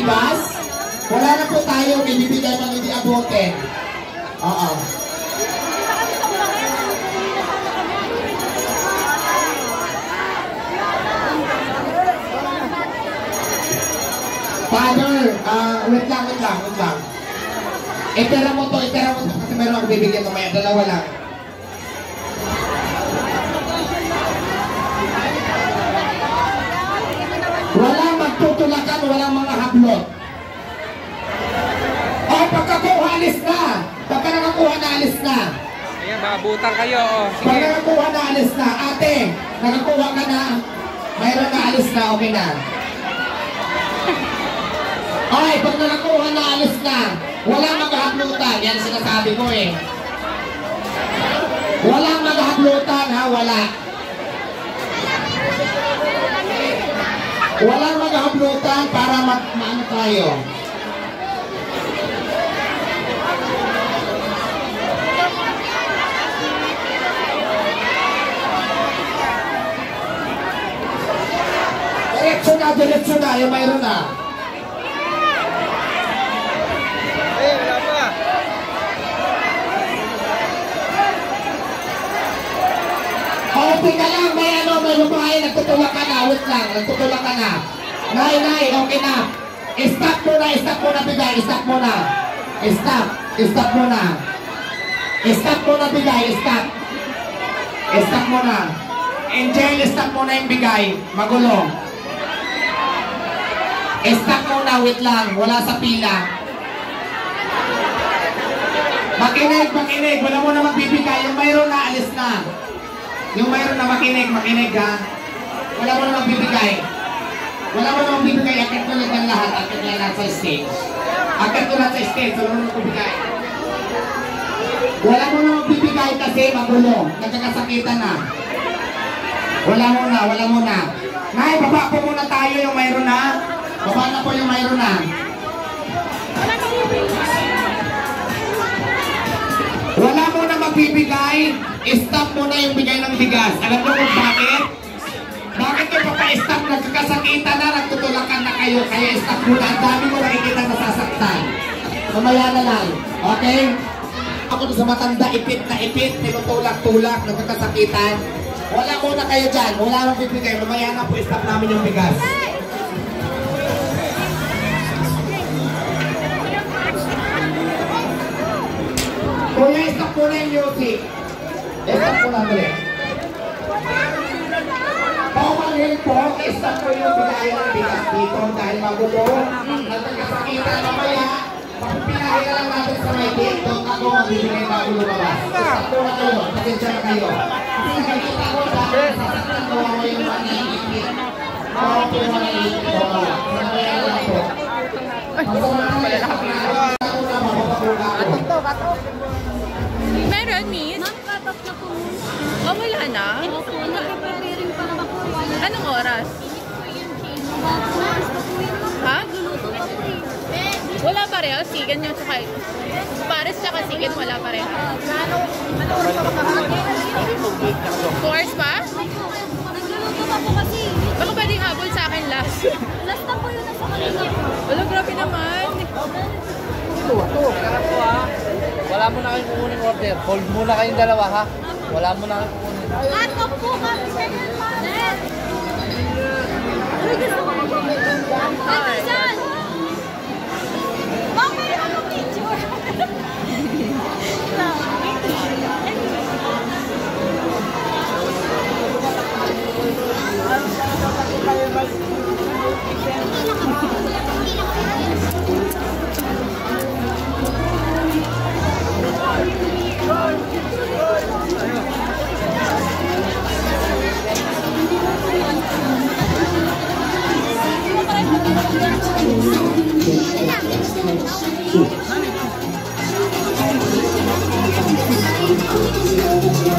bigas? Wala na po tayo, bibigay pang hindi abutin. Oo. Father, wait lang. Itira mo to kasi meron ako bibigyan mamaya, dalawa lang. Walang magtutulakan, walang mga hablot. O, pagkakuha, alis na. Pagka nakakuha na, alis na. Ayan, maabutan kayo. Sige. Pag nakakuha na, alis na. Ate, nakakuha ka na. Mayroon na, alis na, okay na. Okay, pag nakakuha na, alis na. Walang maghahablutan. Yan sinasabi ko eh. Walang maghahablutan ha, wala. Walang maghahablutan para maano tayo. Diretso na, yung mayroon na. Wala pa. Okay ka lang, may babae, nagtutulak ka na, wait lang, nagtutulak ka na. Nay, okay na. Stop muna, bigay, stop muna. Stop muna. Stop muna, bigay, stop. Stop muna. Angel, stop muna yung bigay, magulo. Stop muna, wait lang, wala sa pila. Makinig, wala mo na magbibigay. Yung mayroon na, alis na. Yung mayroon na makinig ha. Wala mo na magbibigay. Akit ko lang ng lahat, akit ko lang sa stage. Wala mo na magbibigay. Wala mo na magbibigay kasi magulo. Nagkakasakitan na. Wala muna. Nay, baba po muna tayo yung mayroon na. Baba na po yung mayroon na. Wala mo na magbibigay, stop mo na yung bigay ng bigas. Alam mo kung bakit? Bakit yung papa-stop, nagkakasakitan na, nagtutulakan na kayo, kaya stop mo na. Ang dami mo nakikita nasasaktan. Mamaya na lang, okay? Ako sa matanda, ipit, tinutulak-tulak, nagkakasakitan. Wala muna kayo dyan, wala nang bibigay. Mamaya na po, stop namin yung bigas. Kuya, stop muna yung music. Stop muna ulit. Pawalhin po, stop po yung bigay ng bigas dito dahil magulo. Nagkakasakitan mamaya, pagpinahin na lang natin sa may dito, ako magbibigay magulo ba? Stop muna kayo, pasensya na kayo. Kasi nakikita ko dahil sasaktan ko ako yung manihipit. Ako po yung manihipit ko. Mamaya na lang po. Meron, miss? Ma'am, cut-off na po. Oh, wala na? Opo, nag-preparing pa pa po. Anong oras? Ha? Luluto pa po eh. Wala pareho? Sigan yung tsaka Pares tsaka sigan, wala pareho. 2 hours pa? Nagluluto pa po kasi. Baka pwedeng habol sa akin last. Last na po yun nasa kanila po. Wala, grabe naman. Wala mo na kayong kukunin order. Hold muna kayong dalawa ha. Wala mo na kayong kukunin. At off po kami sa inyo, Father. Uy, gusto ko po. Ito dyan. Okay, ano picture? Thank you.